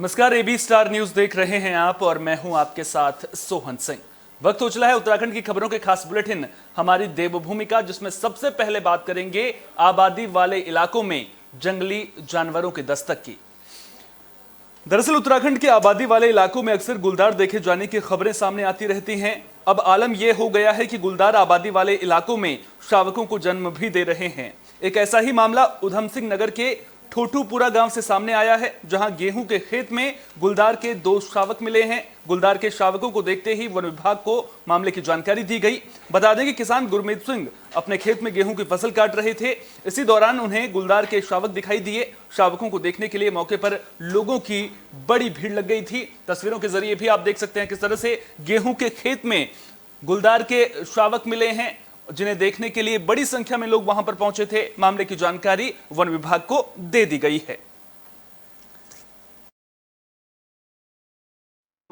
नमस्कार, AB star news देख रहे हैं आप और मैं हूं आपके साथ सोहन सिंह। वक्त हो चला है उत्तराखंड की खबरों के खास बुलेटिन हमारी देवभूमि का, जिसमें सबसे पहले बात करेंगे आबादी वाले इलाकों में जंगली जानवरों की दस्तक की। दरअसल उत्तराखंड के आबादी वाले इलाकों में अक्सर गुलदार देखे जाने की खबरें सामने आती रहती हैं। अब आलम यह हो गया है कि गुलदार आबादी वाले इलाकों में शावकों को जन्म भी दे रहे हैं। एक ऐसा ही मामला उधम सिंह नगर के ठोठूपुरा गांव से सामने आया है, जहां गेहूं के खेत में गुलदार के 2 शावक मिले हैं। गुलदार के शावकों को देखते ही वन विभाग को मामले की जानकारी दी गई। बता दें कि किसान गुरमीत सिंह अपने खेत में गेहूं की फसल काट रहे थे। इसी दौरान उन्हें गुलदार के शावक दिखाई दिए। शावकों को देखने के लिए मौके पर लोगों की बड़ी भीड़ लग गई थी। तस्वीरों के जरिए भी आप देख सकते हैं किस तरह से गेहूं के खेत में गुलदार के शावक मिले हैं, जिन्हें देखने के लिए बड़ी संख्या में लोग वहां पर पहुंचे थे। मामले की जानकारी वन विभाग को दे दी गई है।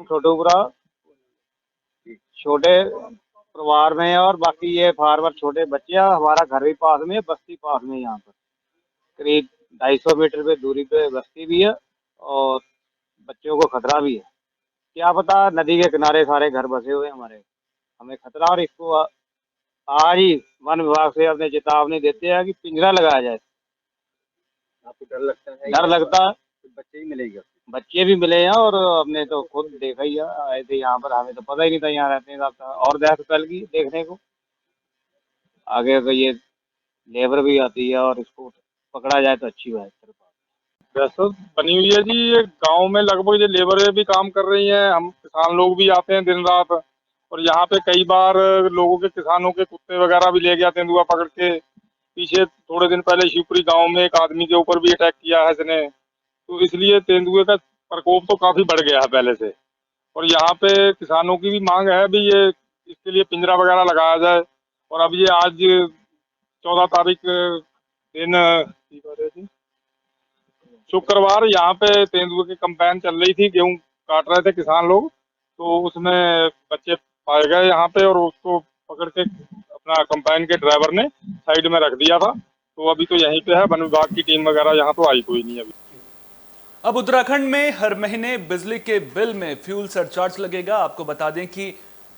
ठोठूपुरा छोटे परिवार में है और बाकी ये फार्मर छोटे बच्चे हैं। हमारा घर भी पास में है, बस्ती पास में। यहाँ पर करीब 250 मीटर पे दूरी पे बस्ती भी है और बच्चों को खतरा भी है। क्या पता, नदी के किनारे सारे घर बसे हुए हमारे, हमें खतरा। और इसको आज ही वन विभाग से अपने चेतावनी देते हैं कि पिंजरा लगाया जाए। आपको डर लगता है? डर लगता है। बच्चे ही मिलेगा, बच्चे भी मिले हैं और हमने तो खुद देखा ही है। आए थे यहाँ पर, हमें तो पता ही नहीं था यहाँ रहते हैं। और दहशत फैल गई देखने को। आगे तो ये लेबर भी आती है और इसको पकड़ा जाए तो अच्छी बात है। दहशत बनी हुई है जी। ये गांव में लगभग ये लेबरें भी काम कर रही हैं, हम किसान लोग भी आते हैं दिन रात। और यहाँ पे कई बार लोगों के, किसानों के कुत्ते वगैरह भी ले गया तेंदुआ पकड़ के। पीछे थोड़े दिन पहले शिवपुरी गांव में एक आदमी के ऊपर भी अटैक किया है इसने। तो इसलिए तेंदुए का प्रकोप तो काफी बढ़ गया है पहले से। और यहाँ पे किसानों की भी मांग है भी ये इसके लिए पिंजरा वगैरह लगाया जाए। और अब ये आज 14 तारीख दिन शुक्रवार यहाँ पे तेंदुए की कैंपेन चल रही थी, गेहूं काट रहे थे किसान लोग। तो उसमें बच्चे पाए गए यहाँ पे और उसको पकड़ के अपना कैंपेन के ड्राइवर ने साइड में रख दिया था। तो अभी तो यहीं पे है, वन विभाग की टीम वगैरह यहाँ तो आई कोई नहीं अभी। अब उत्तराखंड में हर महीने बिजली के बिल में फ्यूल सरचार्ज लगेगा। आपको बता दें कि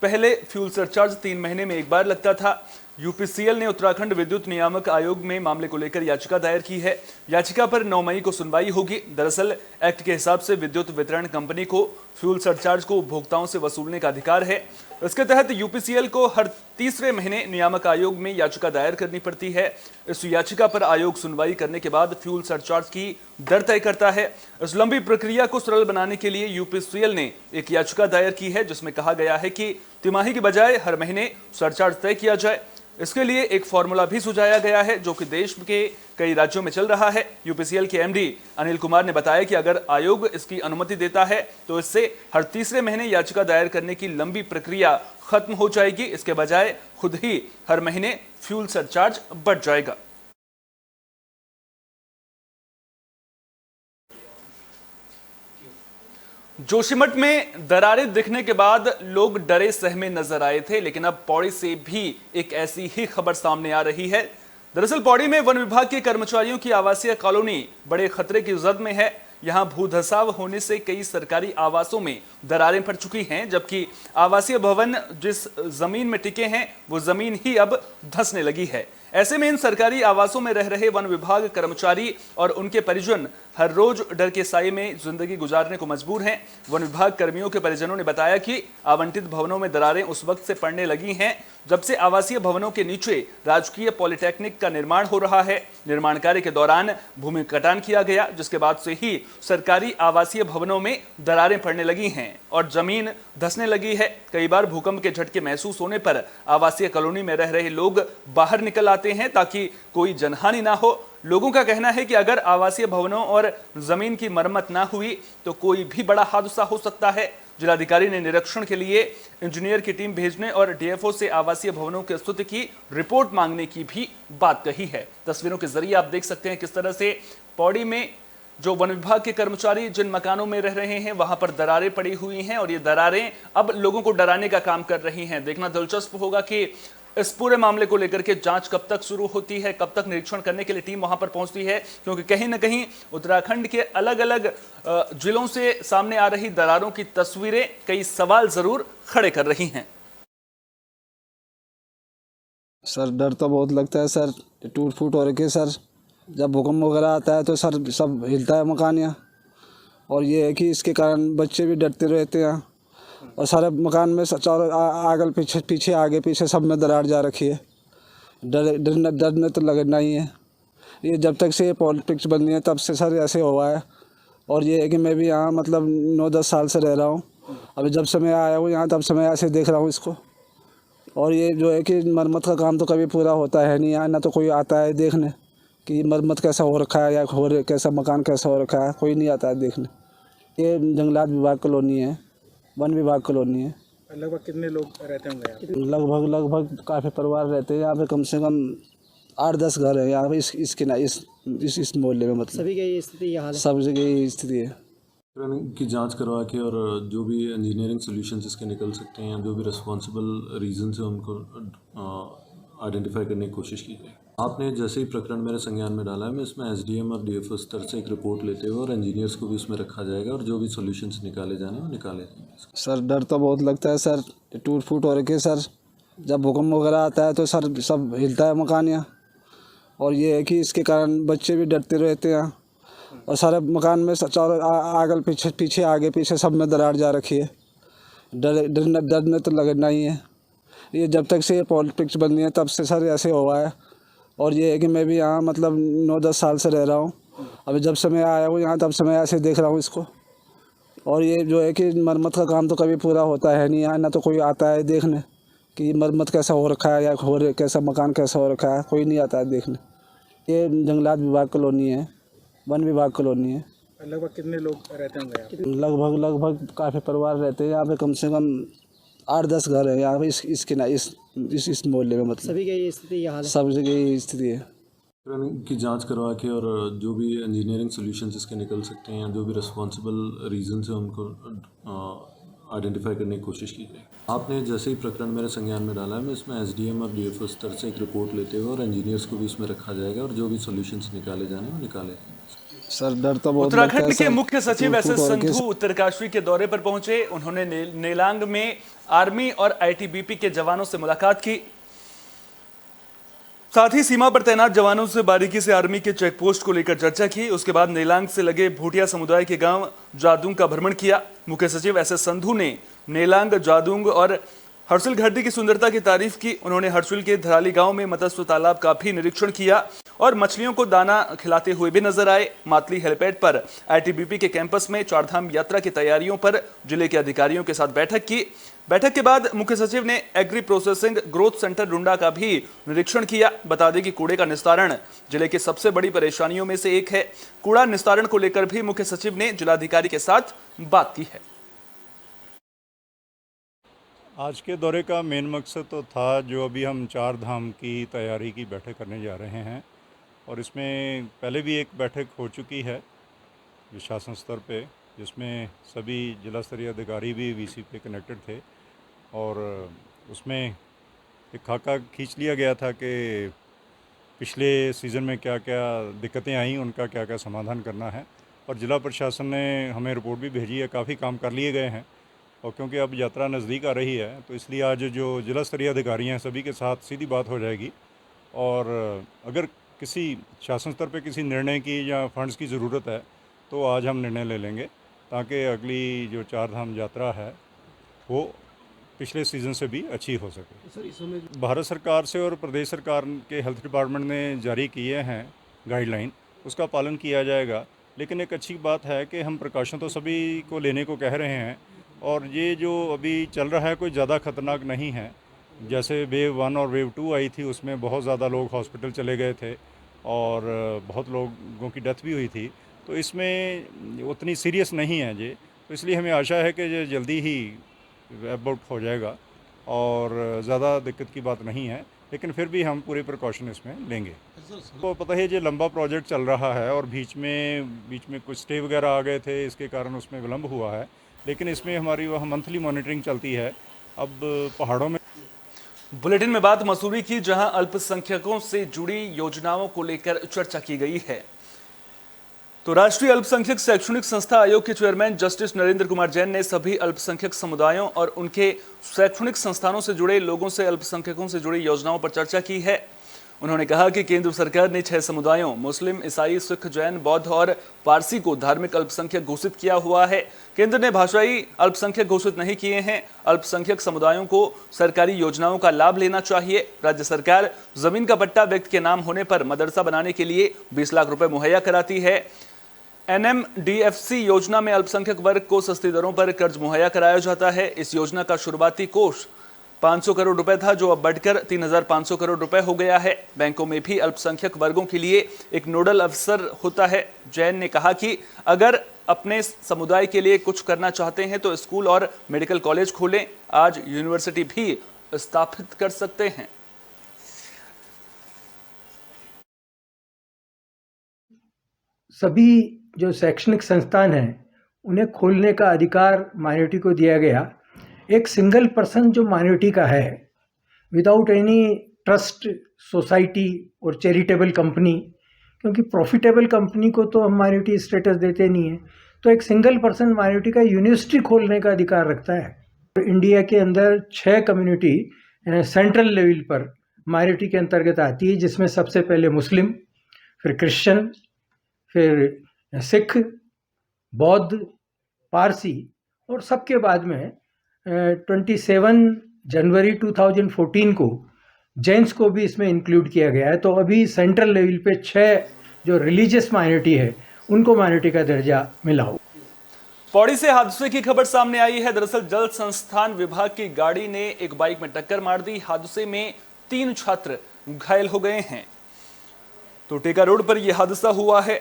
पहले फ्यूल सरचार्ज 3 महीने में एक बार लगता था। यूपीसीएल ने उत्तराखंड विद्युत नियामक आयोग में मामले को लेकर याचिका दायर की है। याचिका पर 9 मई को सुनवाई होगी। दरअसल एक्ट के हिसाब से विद्युत वितरण कंपनी को फ्यूल सरचार्ज को उपभोक्ताओं से वसूलने का अधिकार है। इसके तहत यूपीसीएल को हर तीसरे महीने नियामक आयोग में याचिका दायर करनी पड़ती है। इस याचिका पर आयोग सुनवाई करने के बाद फ्यूल सरचार्ज की दर तय करता है। इस लंबी प्रक्रिया को सरल बनाने के लिए यूपीसीएल ने एक याचिका दायर की है, जिसमें कहा गया है कि तिमाही की बजाय हर महीने सरचार्ज तय किया जाए। इसके लिए एक फॉर्मूला भी सुझाया गया है, जो कि देश के कई राज्यों में चल रहा है। यूपीसीएल के एमडी अनिल कुमार ने बताया कि अगर आयोग इसकी अनुमति देता है तो इससे हर तीसरे महीने याचिका दायर करने की लंबी प्रक्रिया खत्म हो जाएगी। इसके बजाय खुद ही हर महीने फ्यूल सरचार्ज बढ़ जाएगा। जोशीमठ में दरारें दिखने के बाद लोग डरे सहमे नजर आए थे, लेकिन अब पौड़ी से भी एक ऐसी ही खबर सामने आ रही है। दरअसल पौड़ी में वन विभाग के कर्मचारियों की आवासीय कॉलोनी बड़े खतरे की जद में है। यहां भूधसाव होने से कई सरकारी आवासों में दरारें पड़ चुकी हैं, जबकि आवासीय भवन जिस जमीन में टिके हैं वो जमीन ही अब धंसने लगी है। ऐसे में इन सरकारी आवासों में रह रहे वन विभाग कर्मचारी और उनके परिजन हर रोज डर के साए में जिंदगी गुजारने को मजबूर हैं। वन विभाग कर्मियों के परिजनों ने बताया कि आवंटित भवनों में दरारें उस वक्त से पड़ने लगी हैं जब से आवासीय भवनों के नीचे राजकीय पॉलिटेक्निक का निर्माण हो रहा है। निर्माण कार्य के दौरान भूमि कटान किया गया, जिसके बाद से ही सरकारी आवासीय भवनों में दरारें पड़ने लगी हैं और जमीन धंसने लगी है। कई बार भूकंप के झटके महसूस होने पर आवासीय कॉलोनी में रह रहे लोग बाहर निकल आते हैं ताकि कोई जनहानि ना हो। लोगों का कहना है कि अगर आवासीय भवनों और जमीन की मरम्मत ना हुई तो कोई भी बड़ा हादसा हो सकता है। जिलाधिकारी ने निरीक्षण के लिए इंजीनियर की टीम भेजने और डीएफओ से आवासीय भवनों की स्थिति की रिपोर्ट मांगने की भी बात कही है। तस्वीरों के जरिए आप देख सकते हैं किस तरह से पौड़ी में जो वन विभाग के कर्मचारी जिन मकानों में रह रहे हैं वहां पर दरारें पड़ी हुई हैं और ये दरारें अब लोगों को डराने का काम कर रही हैं। देखना दिलचस्प होगा कि इस पूरे मामले को लेकर के जांच कब तक शुरू होती है, कब तक निरीक्षण करने के लिए टीम वहां पर पहुंचती है, क्योंकि कहीं ना कहीं उत्तराखंड के अलग अलग जिलों से सामने आ रही दरारों की तस्वीरें कई सवाल जरूर खड़े कर रही हैं। सर डर तो बहुत लगता है सर, टूट फूट हो रखी है सर। जब भूकंप वगैरह आता है तो सर सब हिलता है मकान यहाँ, और ये है कि इसके कारण बच्चे भी डरते रहते हैं, और सारे मकान में चारों आगे पीछे आगे पीछे सब में दरार जा रखी है। डरने तो लगना ही है। ये जब तक से ये पॉलिटिक्स बनी है तब से सर ऐसे हुआ है। और ये है कि मैं भी यहाँ मतलब 9-10 साल से रह रहा हूँ। अभी जब से मैं आया हूँ यहाँ तब से मैं ऐसे देख रहा हूँ इसको। और ये जो है कि मरम्मत का काम तो कभी पूरा होता है नहीं यहाँ, ना तो कोई आता है देखने कि मरम्मत कैसा हो रखा है या कैसा मकान कैसा हो रखा है, कोई नहीं आता है देखने। ये जंगलात विभाग कॉलोनी है, वन विभाग कॉलोनी है। लगभग कितने लोग रहते होंगे यहाँ? लगभग काफ़ी परिवार रहते हैं यहाँ पे, कम से कम 8-10 घर है यहाँ पे इस मोहल्ले में। मतलब सभी की ये स्थिति यह हाल है? सब जगह यही स्थिति है। की जांच करवा के और जो भी इंजीनियरिंग सॉल्यूशंस इसके निकल सकते हैं या जो भी रिस्पॉन्सिबल रीज़न है उनको आइडेंटिफाई करने की कोशिश की जाए। आपने जैसे ही प्रकरण मेरे संज्ञान में डाला है, मैं इसमें एसडीएम और डीएफओ स्तर से एक रिपोर्ट लेते हुए और इंजीनियर्स को भी इसमें रखा जाएगा और जो भी सॉल्यूशंस निकाले जाने वो निकाले जाएंगे। सर डर तो बहुत लगता है सर, टूट फूट हो रखी है सर। जब भूकंप वगैरह आता है तो सर सब हिलता है मकान यहाँ, और ये है कि इसके कारण बच्चे भी डरते रहते हैं, और सारे मकान में चारों आगे पीछे सब में दरार जा रखी है। डरने तो लगना ही है। ये जब तक से ये पॉलिटिक्स बनी है तब से सर ऐसे हुआ है। और ये है कि मैं भी यहाँ मतलब 9-10 साल से रह रहा हूँ। अभी जब से मैं आया हूँ यहाँ तब से मैं ऐसे देख रहा हूँ इसको। और ये जो है कि मरम्मत का काम तो कभी पूरा होता है नहीं यहाँ, ना तो कोई आता है देखने कि मरम्मत कैसा हो रखा है या कैसा मकान कैसा हो रखा है, कोई नहीं आता है देखने। ये जंगलात विभाग कॉलोनी है, वन विभाग कॉलोनी है। लगभग कितने लोग रहते होंगे यहाँ? लगभग काफ़ी परिवार रहते हैं यहाँ पे, कम से कम 8-10 घर है यहाँ पे इस मोहल्ले में। मतलब सभी की ये स्थिति यह हाल है? सब जगह यही स्थिति है। की जांच करवा के और जो भी इंजीनियरिंग सॉल्यूशंस इसके निकल सकते हैं या जो भी रिस्पॉन्सिबल रीज़न है उनको आइडेंटिफाई करने की कोशिश की जाए। आपने जैसे ही प्रकरण मेरे संज्ञान में डाला है, मैं इसमें एसडीएम और डीएफओ स्तर से एक रिपोर्ट लेते हुए और इंजीनियर्स को भी इसमें रखा जाएगा और जो भी सॉल्यूशंस निकाले जाने वो निकाले जाएंगे। सर डर तो बहुत उत्तराखंड के मुख्य सचिव एस एस संधू उत्तरकाशी के दौरे पर पहुंचे। उन्होंने नेलांग में आर्मी और आईटीबीपी के जवानों से मुलाकात की, साथ ही सीमा पर तैनात जवानों से बारीकी से आर्मी के चेकपोस्ट को लेकर चर्चा की। उसके बाद नेलांग से लगे भूटिया समुदाय के गांव जादूंग का भ्रमण किया। मुख्य सचिव एस एस संधू ने नेलांग, जादूंग और हर्षिल घाटी की सुंदरता की तारीफ की। उन्होंने हर्षिल के धराली गांव में मत्स्य तालाब का भी निरीक्षण किया और मछलियों को दाना खिलाते हुए भी नजर आए। मातली हेलीपैड पर आईटीबीपी के कैंपस में चारधाम यात्रा की तैयारियों पर जिले के अधिकारियों के साथ बैठक की। बैठक के बाद मुख्य सचिव ने एग्री प्रोसेसिंग ग्रोथ सेंटर डुंडा का भी निरीक्षण किया। बता दें कि कूड़े का निस्तारण जिले की सबसे बड़ी परेशानियों में से एक है। कूड़ा निस्तारण को लेकर भी मुख्य सचिव ने जिलाधिकारी के साथ बात की है। आज के दौरे का मेन मकसद तो था जो अभी हम 4 धाम की तैयारी की बैठक करने जा रहे हैं, और इसमें पहले भी एक बैठक हो चुकी है शासन स्तर पे, जिसमें सभी जिला स्तरीय अधिकारी भी वीसी पे कनेक्टेड थे, और उसमें एक खाका खींच लिया गया था कि पिछले सीज़न में क्या क्या दिक्कतें आई, उनका क्या क्या समाधान करना है। और जिला प्रशासन ने हमें रिपोर्ट भी भेजी है, काफ़ी काम कर लिए गए हैं। और क्योंकि अब यात्रा नज़दीक आ रही है तो इसलिए आज जो जिला स्तरीय अधिकारी हैं सभी के साथ सीधी बात हो जाएगी, और अगर किसी शासन स्तर पे किसी निर्णय की या फंड्स की ज़रूरत है तो आज हम निर्णय ले लेंगे, ताकि अगली जो 4 धाम यात्रा है वो पिछले सीज़न से भी अच्छी हो सके। सर इस समय भारत सरकार से और प्रदेश सरकार के हेल्थ डिपार्टमेंट ने जारी किए हैं गाइडलाइन, उसका पालन किया जाएगा। लेकिन एक अच्छी बात है कि हम प्रिकॉशन तो सभी को लेने को कह रहे हैं, और ये जो अभी चल रहा है कोई ज़्यादा ख़तरनाक नहीं है। जैसे वेव 1 और वेव 2 आई थी, उसमें बहुत ज़्यादा लोग हॉस्पिटल चले गए थे और बहुत लोगों की डेथ भी हुई थी, तो इसमें उतनी सीरियस नहीं है ये, तो इसलिए हमें आशा है कि ये जल्दी ही अबाउट हो जाएगा और ज़्यादा दिक्कत की बात नहीं है। लेकिन फिर भी हम पूरे प्रिकॉशन इसमें लेंगे। तो पता है ये लंबा प्रोजेक्ट चल रहा है और बीच में कुछ स्टे वगैरह आ गए थे, इसके कारण उसमें विलम्ब हुआ है। लेकिन इसमें हमारी वह मंथली मॉनिटरिंग चलती है। अब पहाड़ों में बुलेटिन में बात मसूरी की, जहां अल्पसंख्यकों से जुड़ी योजनाओं को लेकर चर्चा की गई है। तो राष्ट्रीय अल्पसंख्यक शैक्षणिक संस्था आयोग के चेयरमैन जस्टिस नरेंद्र कुमार जैन ने सभी अल्पसंख्यक समुदायों और उनके शैक्षणिक संस्थानों से जुड़े लोगों से अल्पसंख्यकों से जुड़ी योजनाओं पर चर्चा की है। उन्होंने कहा कि केंद्र सरकार ने 6 समुदायों मुस्लिम, ईसाई, सिख, जैन, बौद्ध और पारसी को धार्मिक अल्पसंख्यक घोषित किया हुआ है। केंद्र ने भाषाई अल्पसंख्यक घोषित नहीं किए हैं। अल्पसंख्यक समुदायों को सरकारी योजनाओं का लाभ लेना चाहिए। राज्य सरकार जमीन का पट्टा व्यक्ति के नाम होने पर मदरसा बनाने के लिए 20 लाख रुपए मुहैया कराती है। NMDFC योजना में अल्पसंख्यक वर्ग को सस्ती दरों पर कर्ज मुहैया कराया जाता है। इस योजना का शुरुआती कोष 500 करोड़ रुपए था, जो अब बढ़कर 3,500 करोड़ रुपए हो गया है। बैंकों में भी अल्पसंख्यक वर्गों के लिए एक नोडल अफसर होता है। जैन ने कहा कि अगर अपने समुदाय के लिए कुछ करना चाहते हैं तो स्कूल और मेडिकल कॉलेज खोलें। आज यूनिवर्सिटी भी स्थापित कर सकते हैं। सभी जो शैक्षणिक संस्थान हैं उन्हें खोलने का अधिकार माइनॉरिटी को दिया गया। एक सिंगल पर्सन जो माइनॉरिटी का है, विदाउट एनी ट्रस्ट, सोसाइटी और चैरिटेबल कंपनी, क्योंकि प्रॉफिटेबल कंपनी को तो हम माइनॉरिटी स्टेटस देते नहीं है, तो एक सिंगल पर्सन माइनॉरिटी का यूनिवर्सिटी खोलने का अधिकार रखता है। तो इंडिया के अंदर 6 कम्युनिटी सेंट्रल लेवल पर माइनॉरिटी के अंतर्गत आती है, जिसमें सबसे पहले मुस्लिम, फिर क्रिश्चियन, फिर सिख, बौद्ध, पारसी और सबके बाद में 27 जनवरी 2014 को जैन्स को भी इसमें इंक्लूड किया गया है। तो अभी सेंट्रल लेवल पे 6 जो रिलीजियस माइनॉरिटी है उनको माइनॉरिटी का दर्जा मिला हो। पौड़ी से हादसे की खबर सामने आई है। दरअसल जल संस्थान विभाग की गाड़ी ने एक बाइक में टक्कर मार दी। हादसे में 3 छात्र घायल हो गए हैं। तो टेका रोड पर यह हादसा हुआ है।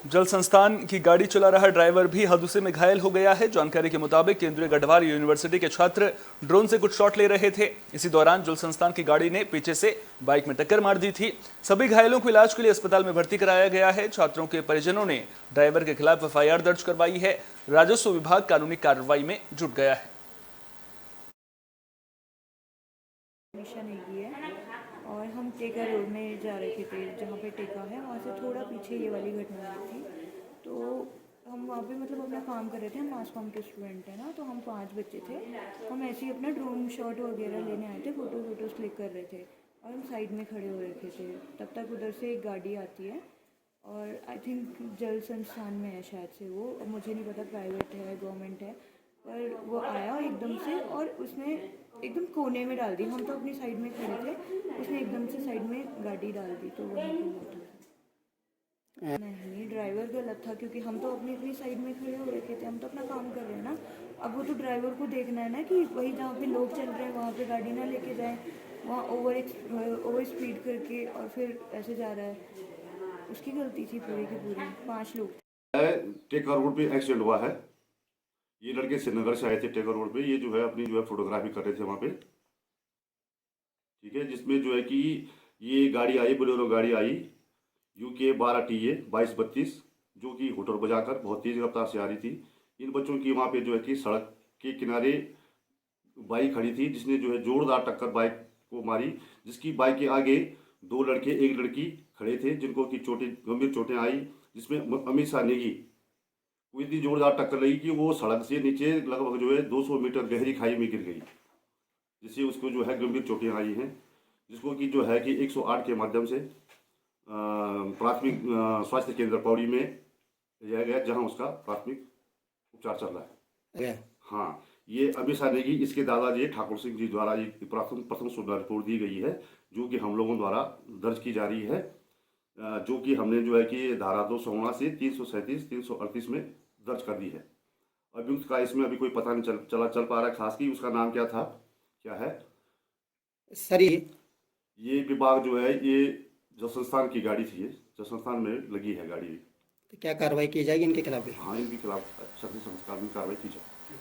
जल संस्थान की गाड़ी चला रहा ड्राइवर भी हादसे में घायल हो गया है। जानकारी के मुताबिक केंद्रीय गढ़वाल यूनिवर्सिटी के छात्र ड्रोन से कुछ शॉट ले रहे थे। इसी दौरान जल संस्थान की गाड़ी ने पीछे से बाइक में टक्कर मार दी थी। सभी घायलों को इलाज के लिए अस्पताल में भर्ती कराया गया है। छात्रों के परिजनों ने ड्राइवर के खिलाफ FIR दर्ज करवाई है। राजस्व विभाग कानूनी कार्रवाई में जुट गया है। और हम टेका रोड में जा रहे थे, जहाँ पे टेका है वहाँ से थोड़ा पीछे ये वाली घटना हुई थी। तो हम वहाँ पे मतलब अपना काम कर रहे थे। हम मास कॉम के स्टूडेंट हैं ना, तो हम 5 बच्चे थे। हम ऐसे ही अपना ड्रोन शॉट वगैरह लेने आए थे, फ़ोटोज़ क्लिक कर रहे थे और हम साइड में खड़े हो रखे थे। तब तक उधर से एक गाड़ी आती है और आई थिंक जल संस्थान में है शायद से वो, मुझे नहीं पता प्राइवेट है गवर्नमेंट है, पर वो आया एकदम से और उसने एकदम कोने में डाल दी। हम तो अपनी साइड में खड़े थे, उसने एकदम से साइड में गाड़ी डाल दी। तो वहाँ पे हुआ था। नहीं, ड्राइवर गलत था, क्योंकि हम तो अपनी साइड में खड़े हो रखे थे। हम तो अपना काम कर रहे हैं ना। अब वो तो ड्राइवर को देखना है ना कि वही जहाँ पे लोग चल रहे हैं वहाँ पे गाड़ी ना लेके जाए, वहाँ ओवर स्पीड करके और फिर ऐसे जा रहा है। उसकी गलती थी पूरी की पूरी। 5 लोग टेका रोड पे एक्सीडेंट हुआ है। ये लड़के श्रीनगर से आए थे टेका रोड पे। ये जो है अपनी जो है फोटोग्राफी कर रहे थे वहाँ पे, ठीक है। जिसमें जो है कि ये गाड़ी आई, बोलेरो गाड़ी आई UK 12TA 2232, जो कि होटल बजाकर बहुत तेज रफ्तार से आ रही थी। इन बच्चों की वहाँ पे जो है कि सड़क के किनारे बाइक खड़ी थी, जिसने जो है जोरदार टक्कर बाइक को मारी, जिसकी बाइक के आगे 2 लड़के 1 लड़की खड़े थे, जिनको की गंभीर चोटें आई। जिसमें अमित शाह नेगी को इतनी जोरदार टक्कर लगी कि वो सड़क से नीचे लगभग जो है 200 मीटर गहरी खाई में गिर गई, जिससे उसको जो है गंभीर चोटें आई हैं। जिसको कि जो है कि 108 के माध्यम से प्राथमिक स्वास्थ्य केंद्र पौड़ी में ले जाया गया, जहां उसका प्राथमिक उपचार चल रहा है। हाँ, ये अमित शाह नेगी, इसके दादाजी ठाकुर सिंह जी द्वारा ये प्रथम सूचना रिपोर्ट दी गई है, जो कि हम लोगों द्वारा दर्ज की जा रही है, जो कि हमने जो है कि धारा 216 से 337, 338 में दर्ज कर दी है। अभियुक्त का इसमें अभी कोई पता नहीं चल पा रहा है खास की उसका नाम क्या था, क्या है सर। ये विभाग जो है ये जल संस्थान की गाड़ी थी, जल संस्थान में लगी है गाड़ी। तो क्या कार्रवाई की जाएगी इनके खिलाफ? हाँ, इनके खिलाफ सख्त से सख्त कार्रवाई की जाए।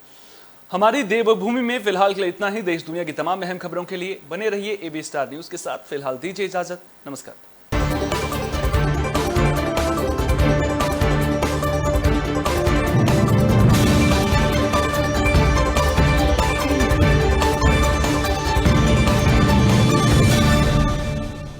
हमारी देवभूमि में फिलहाल के लिए इतना ही। देश दुनिया की तमाम अहम खबरों के लिए बने रहिए AB स्टार न्यूज के साथ। फिलहाल दीजिए इजाजत। नमस्कार।